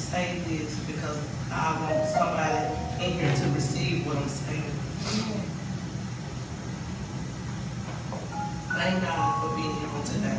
say this because I want somebody in here to receive what I'm saying. Thank God for being here on today.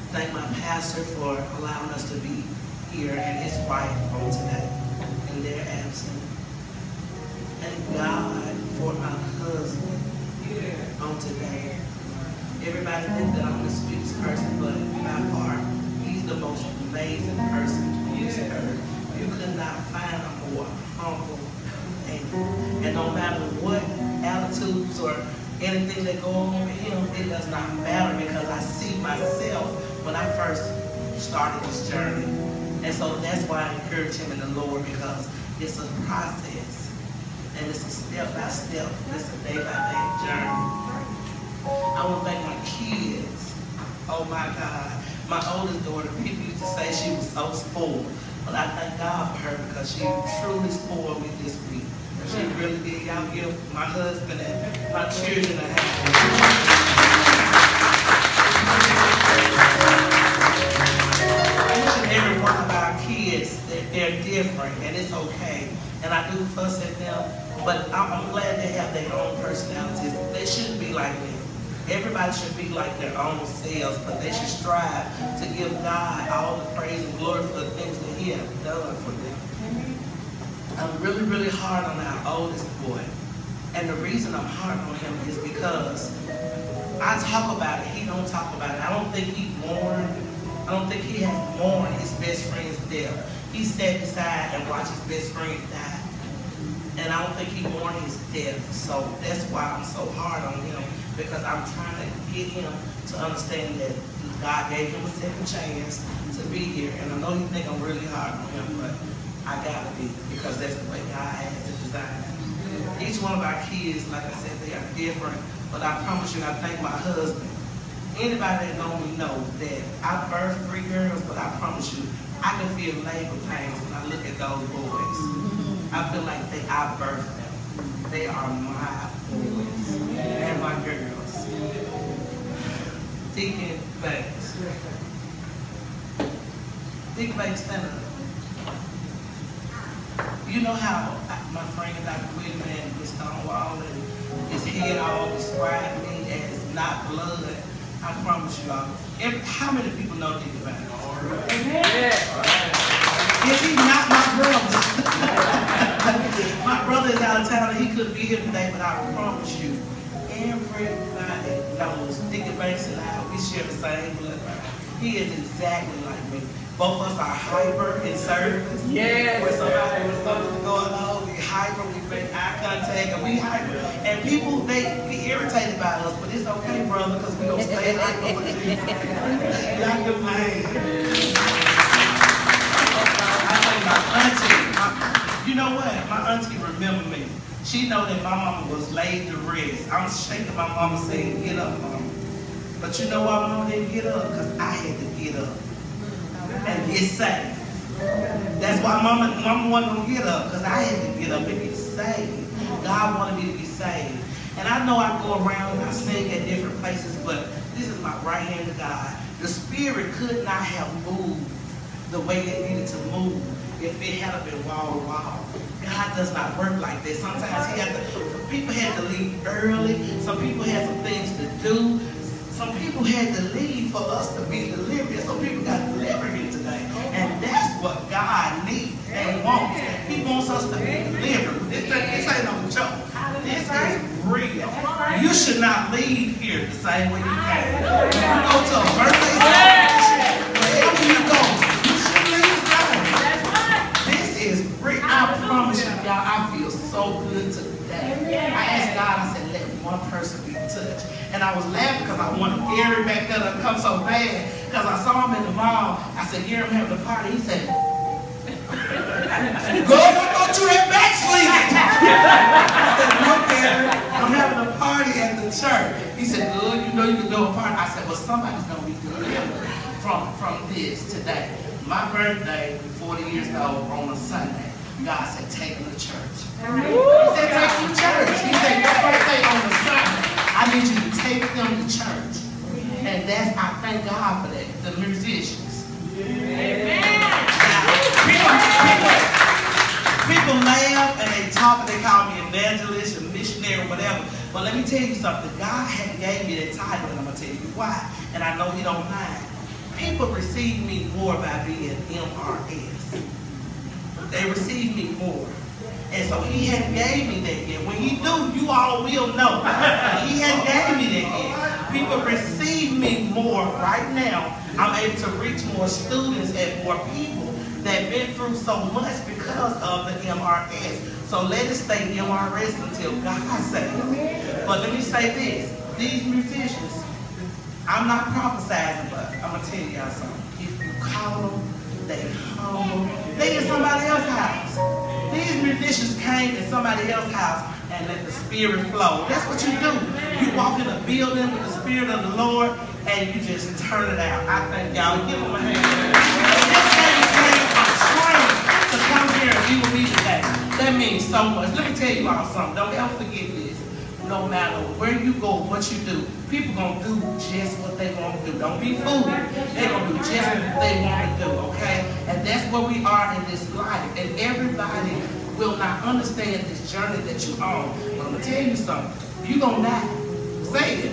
Thank my pastor for allowing us to be here and his wife on today in their absence. Thank God for my husband on today. Everybody thinks that I'm the sweetest person, but by far, he's the most amazing person on this earth. You could not find a more humble and no matter what attitudes or anything that go on with him, it does not matter because I see myself when I first started this journey. And so that's why I encourage him in the Lord, because it's a process and it's a step-by-step, it's a day-by-day journey. I want to thank my kids. Oh my God. My oldest daughter, people used to say she was so spoiled. But I thank God for her because she truly spoiled me this week. She really did. Y'all give my husband and my children a hand. Each and every one of our kids, they're different and it's okay. And I do fuss at them, but I'm glad they have their own personalities. They shouldn't be like me. Everybody should be like their own selves, but they should strive to give God all the praise and glory for the things that he has done for them. I'm really, really hard on our oldest boy. And the reason I'm hard on him is because I talk about it, he don't talk about it. I don't think he has mourned his best friend's death. He sat beside and watched his best friend die. And I don't think he mourned his death. So that's why I'm so hard on him, because I'm trying to get him to understand that God gave him a second chance to be here. And I know you think I'm really hard on him, but I gotta be, because that's the way God has it designed. Each one of our kids, like I said, they are different, but I promise you, I thank my husband. Anybody that know me know that I birthed 3 girls, but I promise you, I can feel labor pains when I look at those boys. I feel like I birthed them. They are my boys and my girls. Deacon Banks. Deacon Banks, stand up. You know how my friend Dr. Whitman was Stonewall and his head all described me as not blood? I promise you all. How many people know Deacon Banks? Is he not my brother? My brother is out of town and he couldn't be here today, but I promise you, everybody knows Deacon Banks and I, we share the same blood. He is exactly like me. Both of us are hyper in service. Yes. When somebody was something going on, we hyper, we make eye contact, and we hyper. And people, they get irritated by us, but it's okay, brother, because we don't stay hyper for Jesus. Y'all get my hand. I think my auntie, you know what? My auntie remember me. She know that my mama was laid to rest. I'm shaking my mama saying, get up, mama. But you know why mama didn't get up? Because I had to get up and get saved. That's why mama wasn't going to get up, because I had to get up and get saved. God wanted me to be saved. And I know I go around and I sing at different places, but this is my right hand to God. The Spirit could not have moved the way it needed to move if it had been wall to wall. God does not work like that. Sometimes people had to leave early. Some people had some things to do. Some people had to leave for us to be delivered. Some people got delivered here today. And that's what God needs and wants. He wants us to be delivered. This ain't no joke. This is real. You should not leave here the same way you came. You go to a birthday celebration, wherever you go, you should leave that. This is real. I promise you, y'all, I feel so good today. I asked God, I said, let one person be touched. And I was laughing because I wanted Gary back there to come so bad. Because I saw him in the mall. I said, Gary, I'm having a party. He said, God, I thought you had backslidden. I said, no, Gary, I'm having a party at the church. He said, good, you know you can do a party. I said, well, somebody's going to be delivered from this today. My birthday, 40 years old, on a Sunday. God said, take them to church. He said, take them to church. He said, your birthday on a Sunday. I need you to take them to church. And I thank God for that, the musicians. Amen. talk, they call me evangelist, a missionary, whatever. But let me tell you something. God had gave me that title, and I'm going to tell you why. And I know he don't mind. People receive me more by being MRS. They receive me more. And so he hadn't gave me that yet. When he do, you all will know. He hadn't gave me that yet. People receive me more right now. I'm able to reach more students and more people that been through so much because of the MRS. So let us stay MRS until God says it. But let me say this. These musicians, I'm not prophesizing, but I'm going to tell y'all something. If you call them, they humble. They in somebody else's house. These musicians came in somebody else's house and let the Spirit flow. That's what you do. You walk in a building with the Spirit of the Lord and you just turn it out. I thank y'all. Give them a hand. This man came from training to come here and be with me today. That means so much. Let me tell you all something. Don't ever forget this. No matter where you go, what you do, people gonna do just what they want to do. Don't be fooled. They're gonna do just what they want to do, okay? And that's where we are in this life. And everybody will not understand this journey that you're on. But I'm gonna tell you something. You're gonna die. Say it.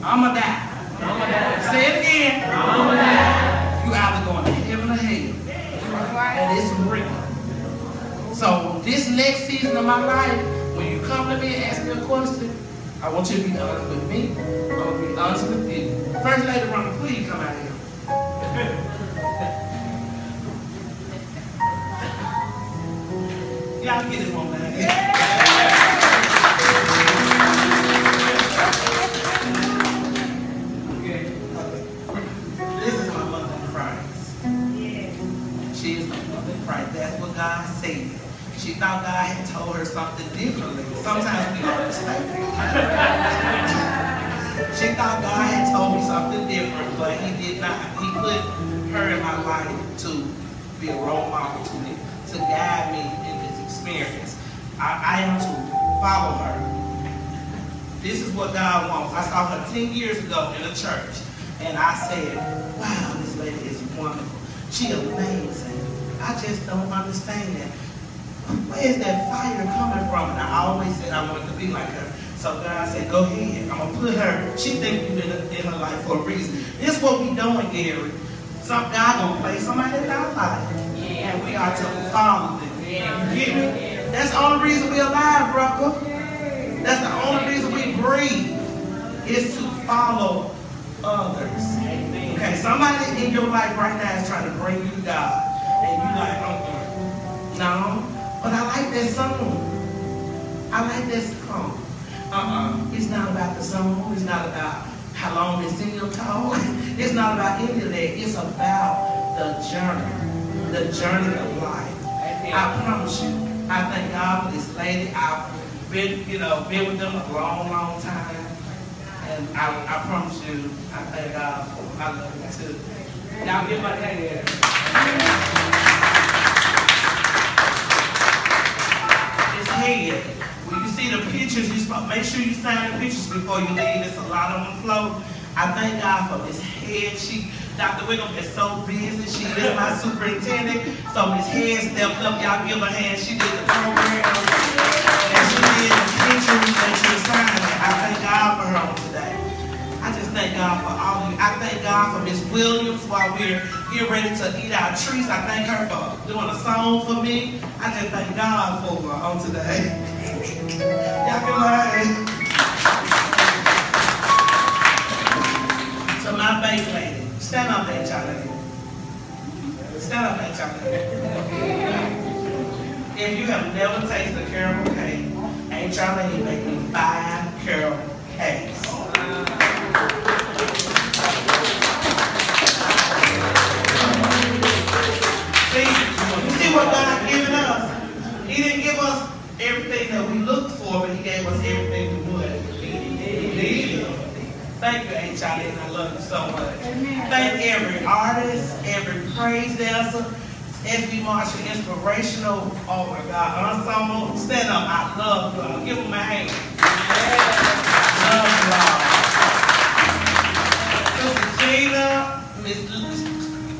I'ma die. I'ma die. Say it again. I'ma die. You either going to heaven or hell. And it's real. So this next season of my life, when you come to me and ask me a question, I want you to be honest with me. I want to be honest with you. First Lady Rhonda, please come out here. Y'all get it on that. This is my mother in Christ. She is my mother in Christ. That's what God said. She thought God had told her something differently. Sometimes we don't understand. She thought God had told me something different, but he did not. He put her in my life to be a role model to me, to guide me in this experience. I am to follow her. This is what God wants. I saw her 10 years ago in a church, and I said, wow, this lady is wonderful. She amazing. I just don't understand that. Where is that fire coming from? And I always said I wanted to be like her. So God said, go ahead. I'm going to put her. She think you in her life for a reason. This is what we doing, Gary. God going to play somebody in our life. Yeah. And we are to follow them. Yeah. You get me? That's the only reason we're alive, brother. That's the only reason we breathe. Is to follow others. Amen. Okay, somebody in your life right now is trying to bring you to God. And you like, no. But I like that song. I like that song. It's not about the song. It's not about how long they sing your talk. It's not about any of that. It's about the journey of life. I promise you, I thank God for this lady. I've been with them a long, long time. And I promise you, I thank God for them. I love you too. Y'all give my hand. Head. When you see the pictures, make sure you sign the pictures before you leave. There's a lot on the floor. I thank God for Miss Head. Dr. Wiggum is so busy. She is my superintendent. So Miss Head stepped up. Y'all give her a hand. She did the program. And she did the pictures that she signed. I thank God for her on today. I just thank God for all of you. I thank God for Miss Williams while we're getting ready to eat our treats. I thank her for doing a song for me. I just thank God for her on today. Y'all can learn. To my baby lady. Stand up there, Charlie. Stand up there, Charlie. If you have never tasted caramel cake, Aunt Charlie make me 5 caramel cakes. See what God given us? He didn't give us everything that we looked for, but he gave us everything we would need. Thank you, Aunt Charlie, and I love you so much. Thank every artist, every praise dancer, SB Marshall Inspirational, oh my God, ensemble. Stand up, I love you all. Give them a hand. Love you all. Sister Gina,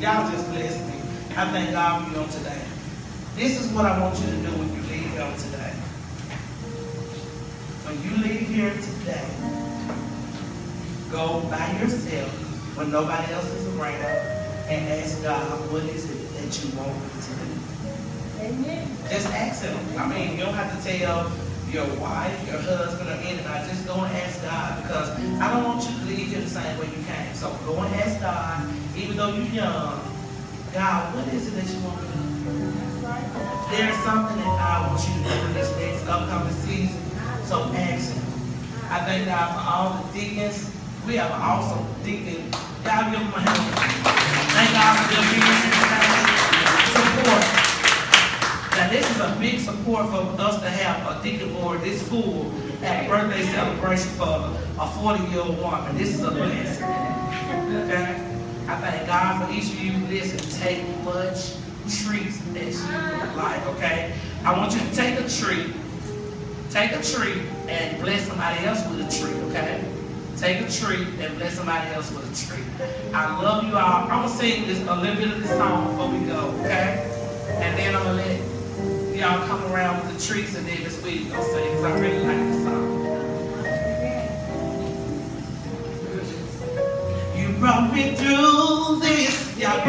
y'all just blessed me. I thank God for you on today. This is what I want you to do when you leave here on today. when you leave here today, go by yourself when nobody else is around and ask God, what is it that you want me to do? Amen. Just ask him. I mean, you don't have to tell your wife, your husband, or anybody. Just go and ask God, because I don't want you to leave here the same way you came. So go and ask God, even though you're young. God, what is it that you want me to do? There's something that God wants you to do in this next upcoming season. So ask him. I thank God for all the deacons. We have an awesome deacon. God, give them a hand. Thank God for their support. Now, this is a big support for us to have a deacon board this full at a birthday celebration for a 40-year-old woman. This is a blessing. Okay? I thank God for each of you. Listen, take much treats that you like, okay? I want you to take a treat and bless somebody else with a treat, okay? Take a treat and bless somebody else with a treat. I love you all. I'm going to sing this, a little bit of this song before we go, okay? And then I'm going to let y'all come around with the treats, and then Miss Wee's going to sing, because I really like this song. You brought me through this. Y'all